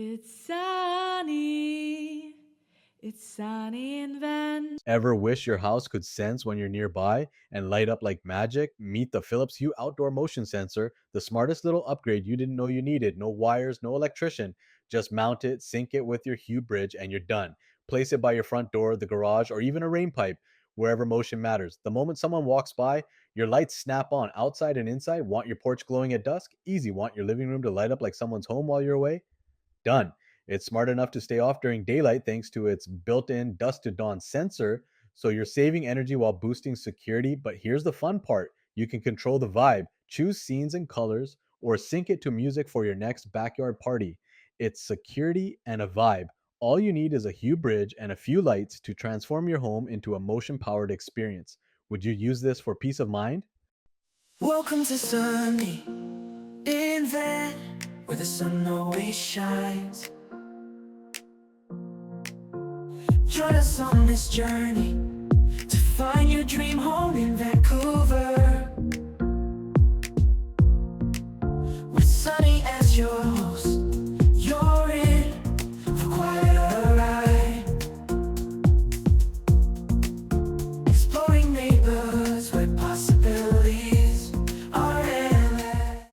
It's sunny. It's sunny in Van. Ever wish your house could sense when you're nearby and light up like magic? Meet the Philips Hue Outdoor Motion Sensor, the smartest little upgrade you didn't know you needed. No wires, no electrician. Just mount it, sync it with your Hue Bridge, and you're done. Place it by your front door, the garage, or even a rain pipe, wherever motion matters. The moment someone walks by, your lights snap on outside and inside. Want your porch glowing at dusk? Easy. Want your living room to light up like someone's home while you're away? Done. It's smart enough to stay off during daylight thanks to its built in dusk to dawn sensor. So you're saving energy while boosting security. But here's the fun part, you can control the vibe, choose scenes and colors, or sync it to music for your next backyard party. It's security and a vibe. All you need is a Hue Bridge and a few lights to transform your home into a motion powered experience. Would you use this for peace of mind? Welcome to sunny in Van, where the sun always shines. Join us on this journey